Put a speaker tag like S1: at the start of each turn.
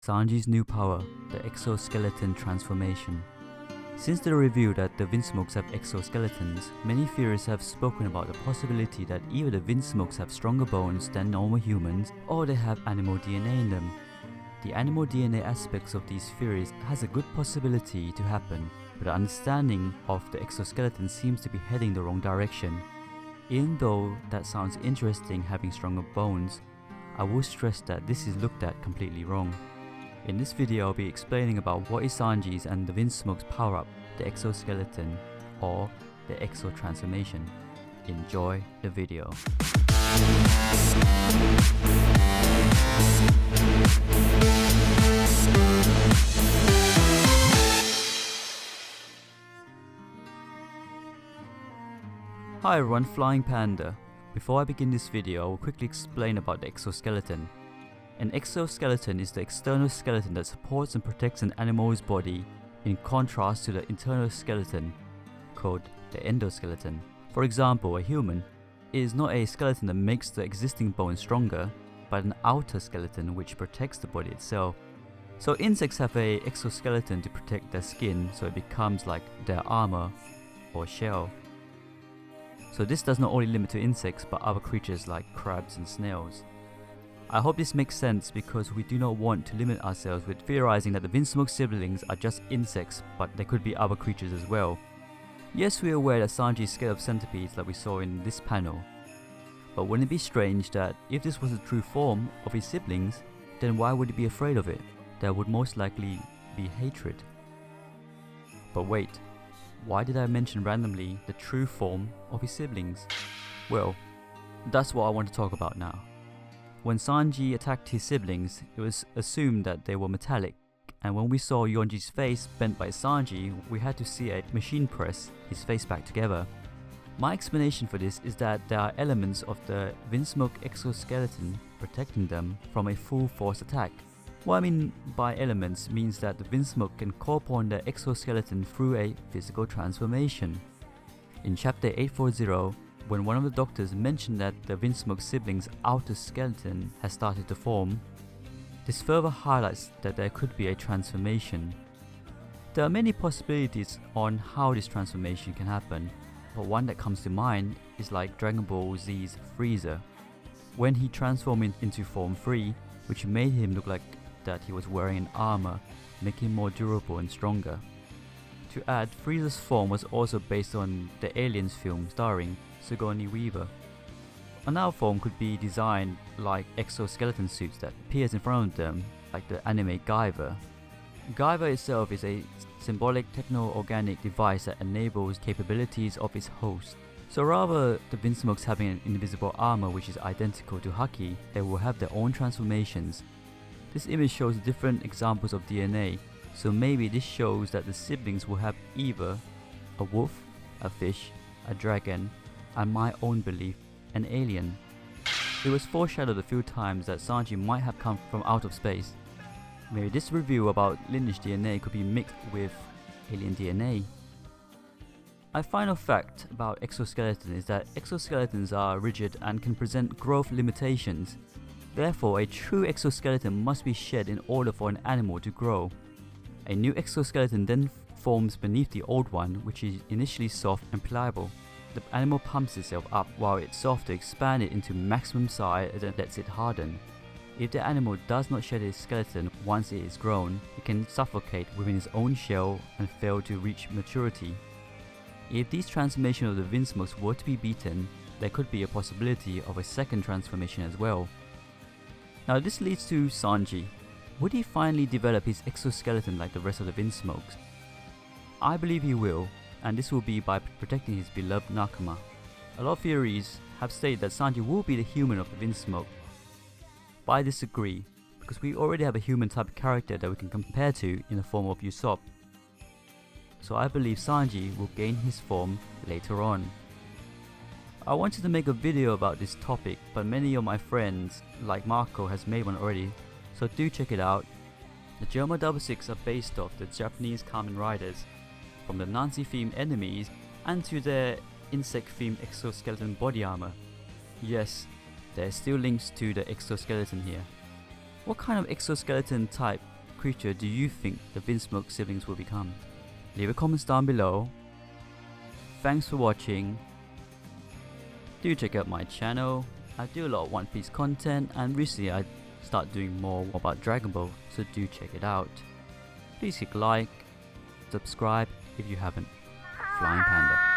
S1: Sanji's new power, the Exoskeleton Transformation. Since the reveal that the Vinsmokes have exoskeletons, many theorists have spoken about the possibility that either the Vinsmokes have stronger bones than normal humans, or they have animal DNA in them. The animal DNA aspects of these theories has a good possibility to happen, but the understanding of the exoskeleton seems to be heading the wrong direction. Even though that sounds interesting, having stronger bones, I will stress that this is looked at completely wrong. In this video I'll be explaining about what is Sanji's and the Vinsmoke's power up, the exoskeleton, or the Exo Transformation. Enjoy the video. Hi everyone, Flying Panda. Before I begin this video, I will quickly explain about the exoskeleton. An exoskeleton is the external skeleton that supports and protects an animal's body, in contrast to the internal skeleton, called the endoskeleton. For example, a human is not a skeleton that makes the existing bone stronger, but an outer skeleton which protects the body itself. So insects have an exoskeleton to protect their skin, so it becomes like their armor or shell. So this does not only limit to insects but other creatures like crabs and snails. I hope this makes sense because we do not want to limit ourselves with theorizing that the Vinsmoke siblings are just insects, but they could be other creatures as well. Yes, we are aware that Sanji is scared of centipedes like we saw in this panel, but wouldn't it be strange that if this was the true form of his siblings, then why would he be afraid of it? There would most likely be hatred. But wait, why did I mention randomly the true form of his siblings? Well, that's what I want to talk about now. When Sanji attacked his siblings, it was assumed that they were metallic, and when we saw Yonji's face bent by Sanji, we had to see a machine press his face back together. My explanation for this is that there are elements of the Vinsmoke exoskeleton protecting them from a full force attack. What I mean by elements means that the Vinsmoke can call upon the exoskeleton through a physical transformation. In chapter 840, when one of the doctors mentioned that the Vinsmoke siblings' outer skeleton has started to form, this further highlights that there could be a transformation. There are many possibilities on how this transformation can happen, but one that comes to mind is like Dragon Ball Z's Frieza, when he transformed into Form 3, which made him look like that he was wearing an armor, making him more durable and stronger. To add, Frieza's form was also based on the Aliens film starring Sigourney Weaver. Another form could be designed like exoskeleton suits that appears in front of them, like the anime Guyver. Guyver itself is a symbolic techno-organic device that enables capabilities of its host. So rather the Vinsmokes having an invisible armor which is identical to Haki, they will have their own transformations. This image shows different examples of DNA, so maybe this shows that the siblings will have either a wolf, a fish, a dragon, and my own belief, an alien. It was foreshadowed a few times that Sanji might have come from out of space. Maybe this review about lineage DNA could be mixed with alien DNA. A final fact about exoskeleton is that exoskeletons are rigid and can present growth limitations. Therefore, a true exoskeleton must be shed in order for an animal to grow. A new exoskeleton then forms beneath the old one, which is initially soft and pliable. The animal pumps itself up while it's soft to expand it into maximum size and then lets it harden. If the animal does not shed its skeleton once it is grown, it can suffocate within its own shell and fail to reach maturity. If these transformations of the Vinsmokes were to be beaten, there could be a possibility of a second transformation as well. Now this leads to Sanji. Would he finally develop his exoskeleton like the rest of the Vinsmokes? I believe he will, and this will be by protecting his beloved Nakama. A lot of theories have stated that Sanji will be the human of the Vinsmoke, but I disagree, because we already have a human type character that we can compare to in the form of Usopp. So I believe Sanji will gain his form later on. I wanted to make a video about this topic, but many of my friends, like Marco, has made one already, so do check it out. The German 66 are based off the Japanese Kamen Riders, from the Nazi-themed enemies and to their insect-themed exoskeleton body armor. Yes, there are still links to the exoskeleton here. What kind of exoskeleton type creature do you think the Vinsmoke siblings will become? Leave a comment down below. Thanks for watching. Do check out my channel. I do a lot of One Piece content, and recently I start doing more about Dragon Ball, so do check it out. Please click like, subscribe if you haven't. Flying Panda.